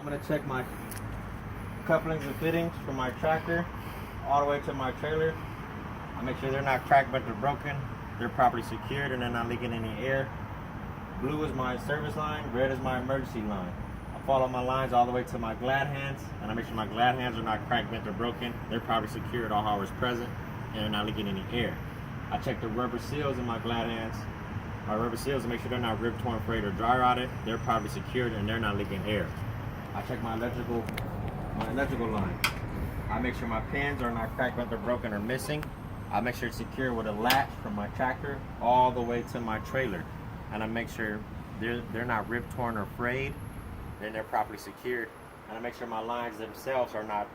I'm gonna check my couplings and fittings from my tractor all the way to my trailer. I make sure they're not cracked, but they're broken. They're properly secured and they're not leaking any air. Blue is my service line, red is my emergency line. I follow my lines all the way to my glad hands, and I make sure my glad hands are not cracked, bent, or broken. They're properly secured, all hardware is present, and they're not leaking any air. I check the rubber seals in my glad hands. My rubber seals to make sure they're not ripped, torn, frayed, or dry rotted. They're properly secured and they're not leaking air. I check my electrical line. I make sure my pins are not cracked, bent, or broken, or missing. I make sure it's secure with a latch from my tractor all the way to my trailer. And I make sure they're not ripped, torn, or frayed. Then they're properly secured. And I make sure my lines themselves are not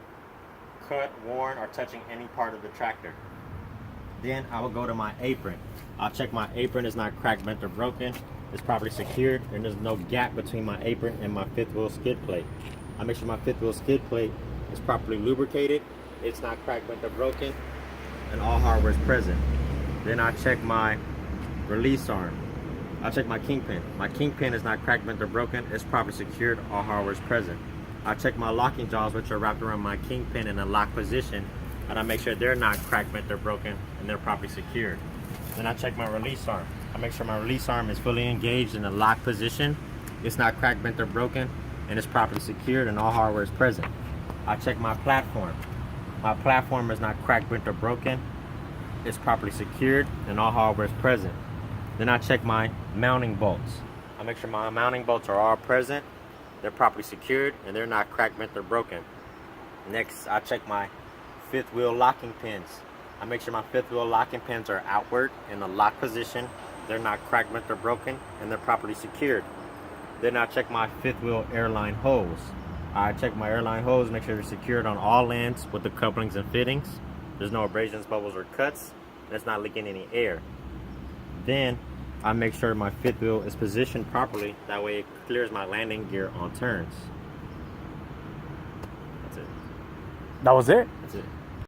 cut, worn, or touching any part of the tractor. Then I will go to my apron. I'll check my apron is not cracked, bent, or broken. It's properly secured, and there's no gap between my apron and my fifth wheel skid plate. I make sure my fifth wheel skid plate is properly lubricated. It's not cracked, bent, or broken, and all hardware is present. Then I check my release arm. I check my kingpin. My kingpin is not cracked, bent, or broken. It's properly secured. All hardware is present. I check my locking jaws, which are wrapped around my kingpin in a lock position, and I make sure they're not cracked, bent, or broken, and they're properly secured. Then I check my release arm. I make sure my release arm is fully engaged in a lock position. It's not cracked, bent, or broken, and it's properly secured, and all hardware is present. I check my platform. My platform is not cracked, bent, or broken. It's properly secured, and all hardware is present. Then I check my mounting bolts. I make sure my mounting bolts are all present. They're properly secured, and they're not cracked, bent, or broken. Next, I check my fifth wheel locking pins. I make sure my fifth wheel locking pins are outward in the lock position. They're not cracked, bent, or broken, and they're properly secured. Then I check my fifth wheel airline hose. I check my airline hose, make sure they're secured on all ends with the couplings and fittings. There's no abrasions, bubbles, or cuts, and it's not leaking any air. Then I make sure my fifth wheel is positioned properly. That way it clears my landing gear on turns. That's it. That was it? That's it.